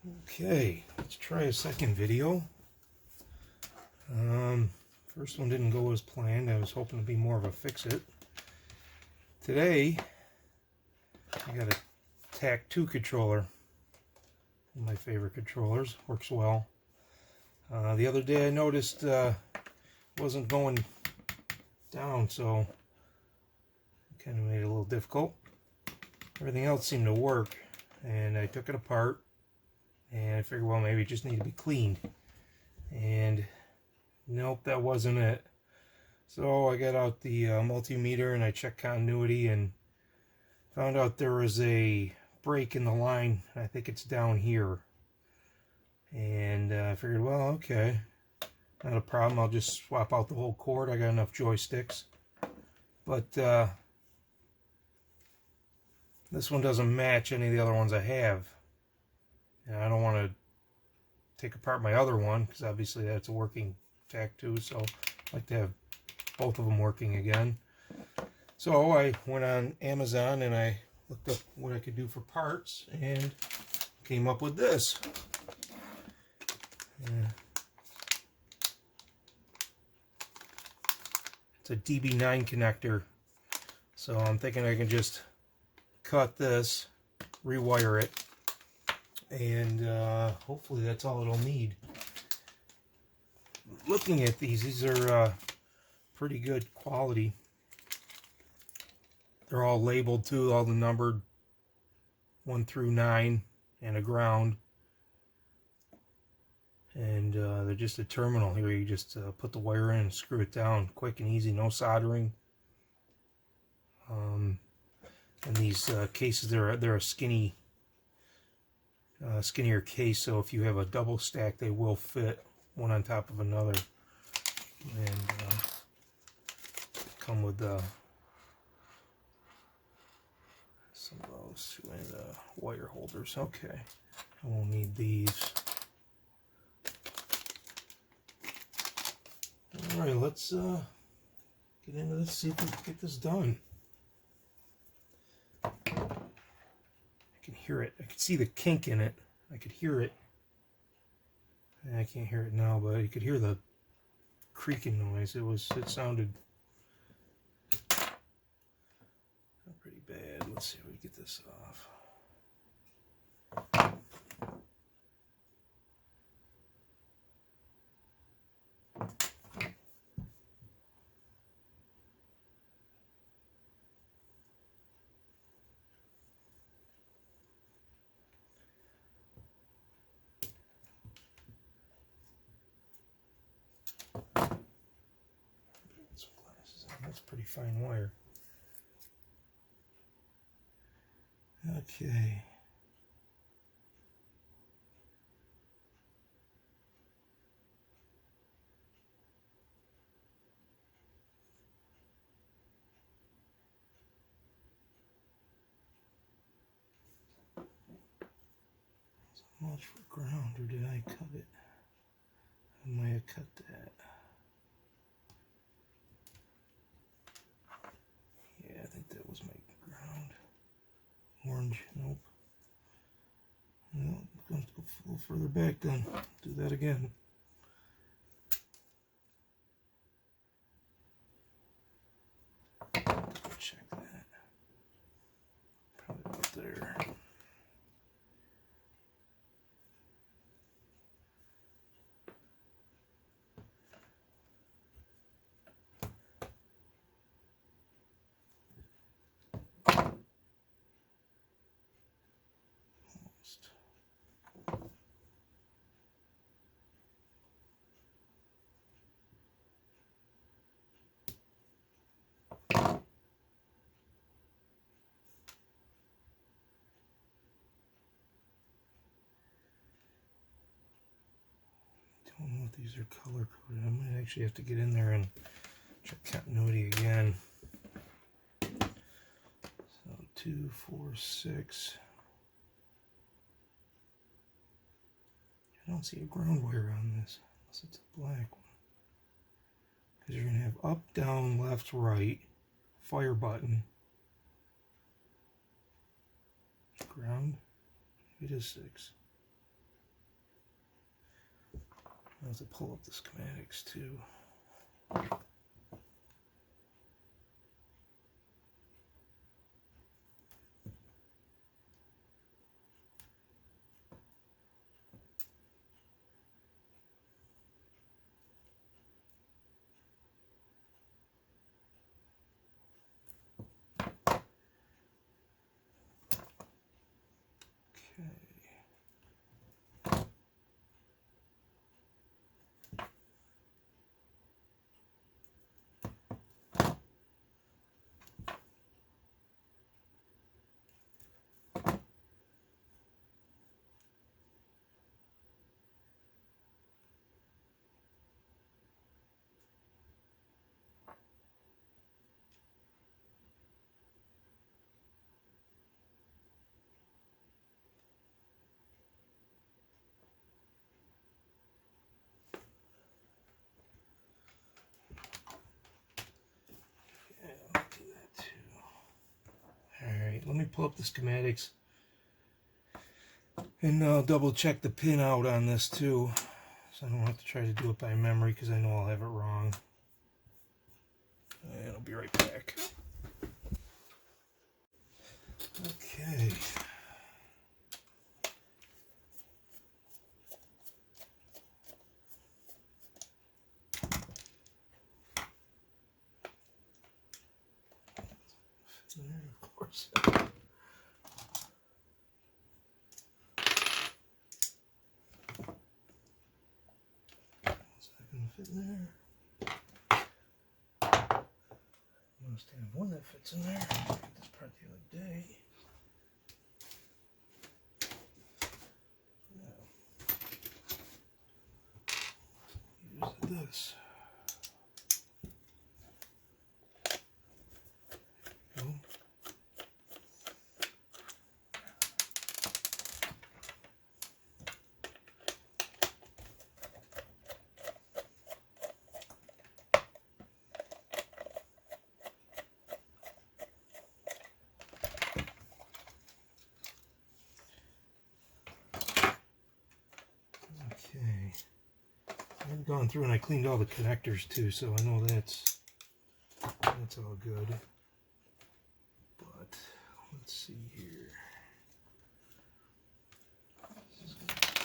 Okay, let's try a second video. First one didn't go as planned. I was hoping to be more of a fix-it. Today, I got a TAC-2 controller. One of my favorite controllers. Works well. The other day I noticed it wasn't going down, so it kind of made it a little difficult. Everything else seemed to work, and I took it apart, and I figured, well, maybe it just needed to be cleaned. And nope, that wasn't it. So I got out the multimeter and I checked continuity and found out there was a break in the line. I think it's down here. And I figured, well, okay, not a problem. I'll just swap out the whole cord. I got enough joysticks. But this one doesn't match any of the other ones I have. And I don't want to take apart my other one because obviously that's a working TAC-2, so I'd like to have both of them working again. So I went on Amazon and I looked up what I could do for parts and came up with this. It's a DB9 connector, so I'm thinking I can just cut this, rewire it, and hopefully that's all it'll need. Looking at these are pretty good quality. They're all labeled too, all the numbered 1 through 9 and a ground. And they're just a terminal here. You just put the wire in and screw it down. Quick and easy, no soldering. And these cases, they're a skinnier case, so if you have a double stack, they will fit one on top of another. And come with some of those two and wire holders. Okay, I won't need these. All right, let's get into this, see if we can get this done. I can hear it. I can see the kink in it. I could hear it. And I can't hear it now, but you could hear the creaking noise. It sounded pretty bad. Let's see if we can get this off. That's pretty fine wire. Okay. So much for ground, or did I cut it? I might have cut that. Yeah, I think that was my ground. Orange, nope. Well, I'm going to go a little further back then. Do that again. Check that. Probably about there. I don't know if these are color coded. I might actually have to get in there and check continuity again. So 2, 4, 6. I don't see a ground wire on this unless it's a black one. Because you're going to have up, down, left, right, fire button, ground. It is 6. I have to pull up the schematics too. Alright, let me pull up the schematics and double check the pin out on this too, so I don't have to try to do it by memory because I know I'll have it wrong. And I'll be right back. Okay. There, of course. Is that going to fit in there? Must have one that fits in there. I got this part the other day. Now, use this. Go. Okay, I've gone through and I cleaned all the connectors too, so I know that's all good. But let's see here. This is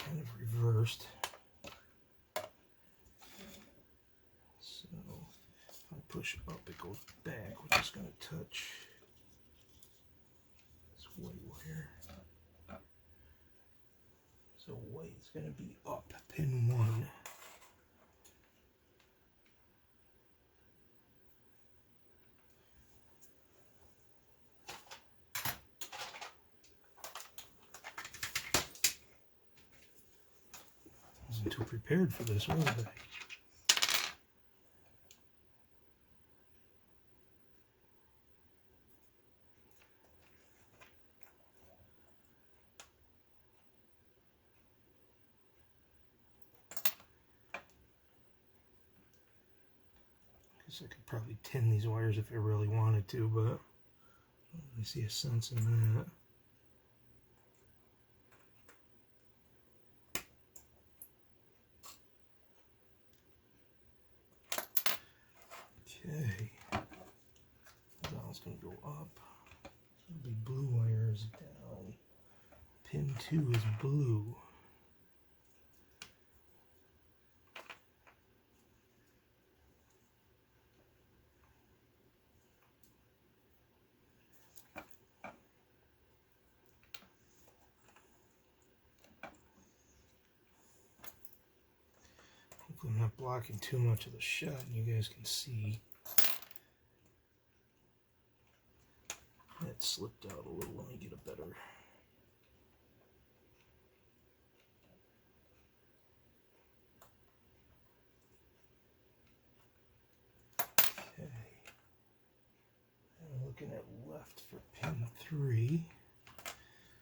kind of reversed. So if I push up, it goes back, which is going to touch this white wire. So white is going to be up, pin 1. Wasn't too prepared for this, was I? I could probably tin these wires if I really wanted to, but I don't really see a sense in that. Okay, that one's going to go up. So it'll be blue wires down. Pin 2 is blue. Hopefully I'm not blocking too much of the shot and you guys can see. That slipped out a little. Let me get a better. Okay. I'm looking at left for pin 3.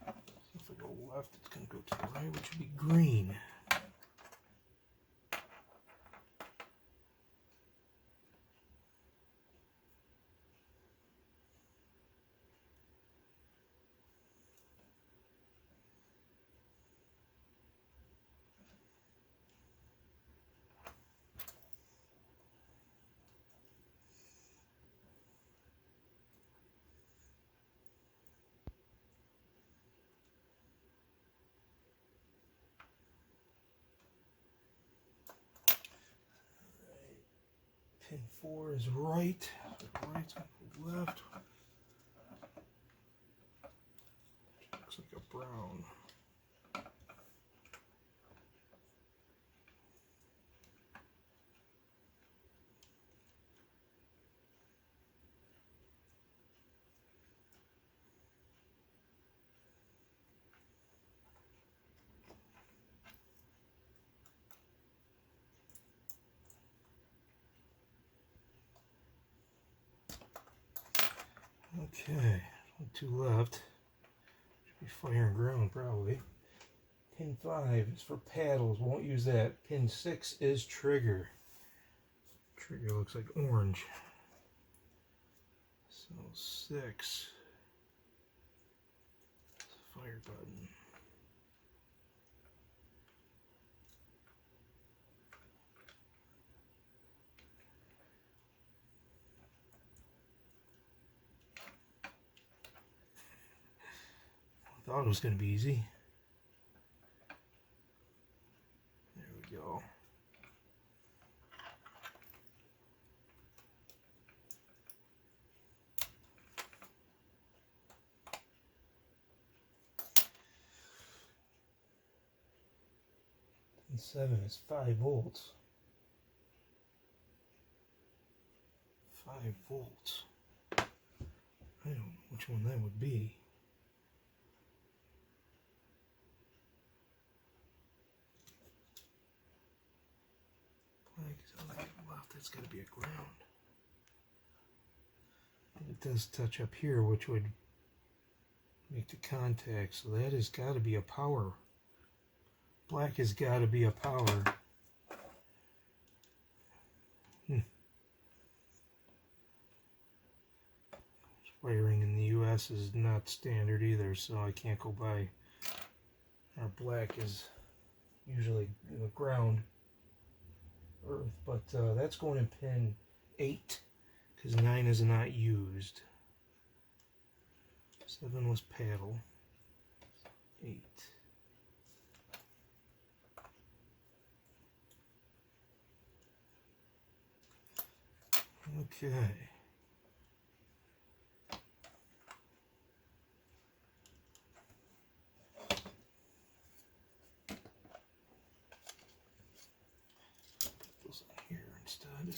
So if I go left, it's going to go to the right, which would be green. Pin 4 is right. Right's left. Looks like a brown. Okay, 2 left. Should be fire and ground probably. Pin 5 is for paddles, won't use that. Pin 6 is trigger. Trigger looks like orange. So 6 is a fire button. I thought it was going to be easy. There we go. And 7 is 5 volts. 5 volts. I don't know which one that would be. Black is on the left, that's got to be a ground. And it does touch up here, which would make the contact, so that has got to be a power. Black has got to be a power. Wiring in the US is not standard either, so I can't go by. Our black is usually ground, earth, but that's going in pin 8 because 9 is not used. 7 was paddle. 8. Okay. Put those in here instead.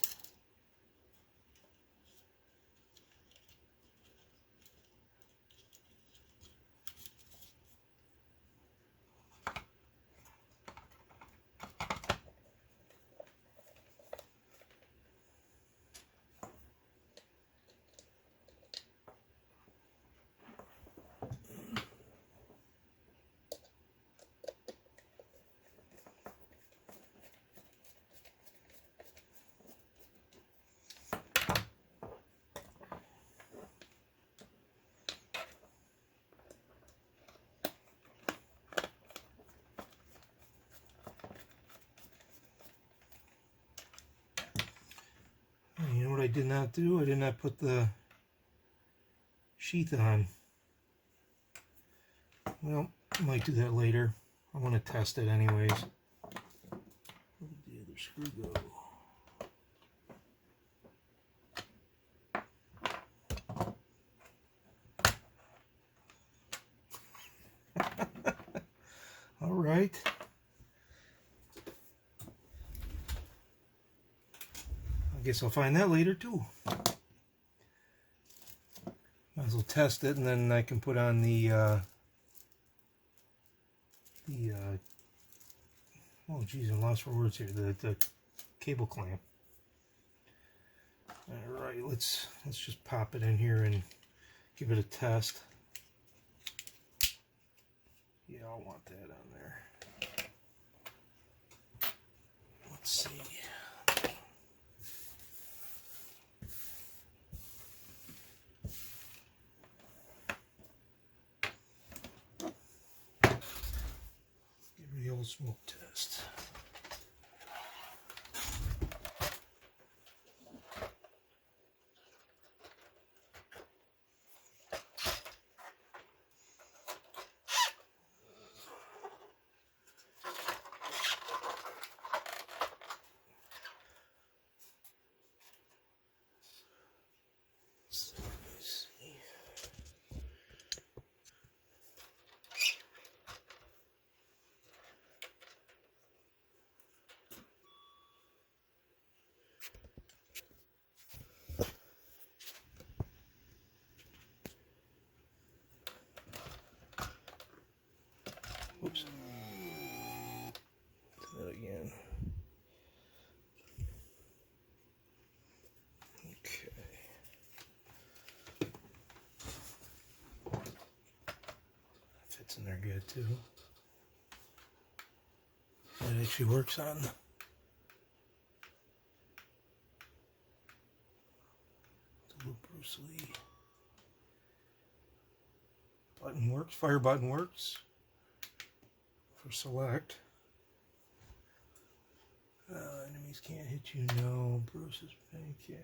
You know what I did not do? I did not put the sheath on. Well, I might do that later. I want to test it anyways. Where did the other screw go? All right. I guess I'll find that later too. Might as well test it, and then I can put on the oh geez, I'm lost for words here. The cable clamp. All right, let's just pop it in here and give it a test. Yeah, I'll want that on there. Let's see. The old smoke test. fits in there good too. It actually works on the Bruce Lee. Button works, fire button works for select. Enemies can't hit you, no. Bruce's bank, yeah.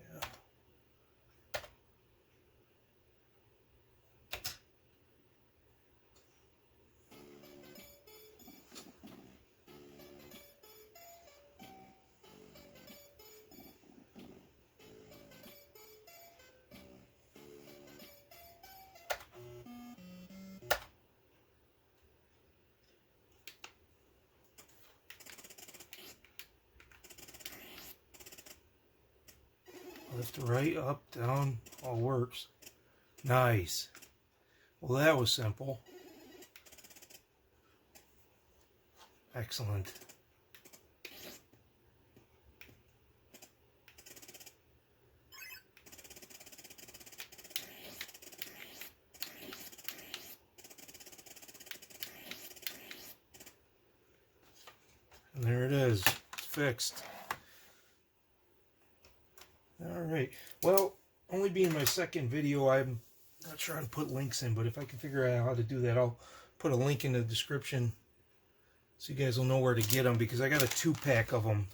Left to right, up, down, all works. Nice. Well, that was simple. Excellent. And there it is. It's fixed. Alright, well, only being my second video, I'm not sure how to put links in, but if I can figure out how to do that, I'll put a link in the description so you guys will know where to get them, because I got a 2-pack of them.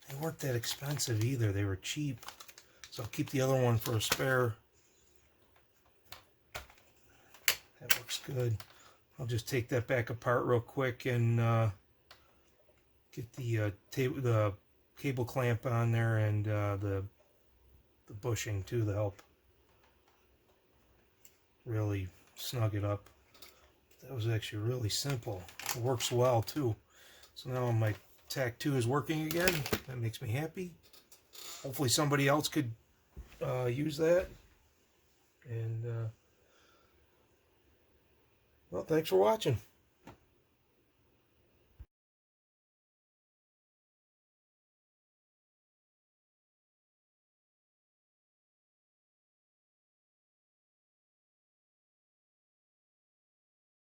They weren't that expensive either, they were cheap, so I'll keep the other one for a spare. That looks good. I'll just take that back apart real quick and get the cable clamp on there and the bushing too to help really snug it up. That was actually really simple. It works well too. So now my TAC-2 is working again. That makes me happy. Hopefully somebody else could use that. And well, thanks for watching.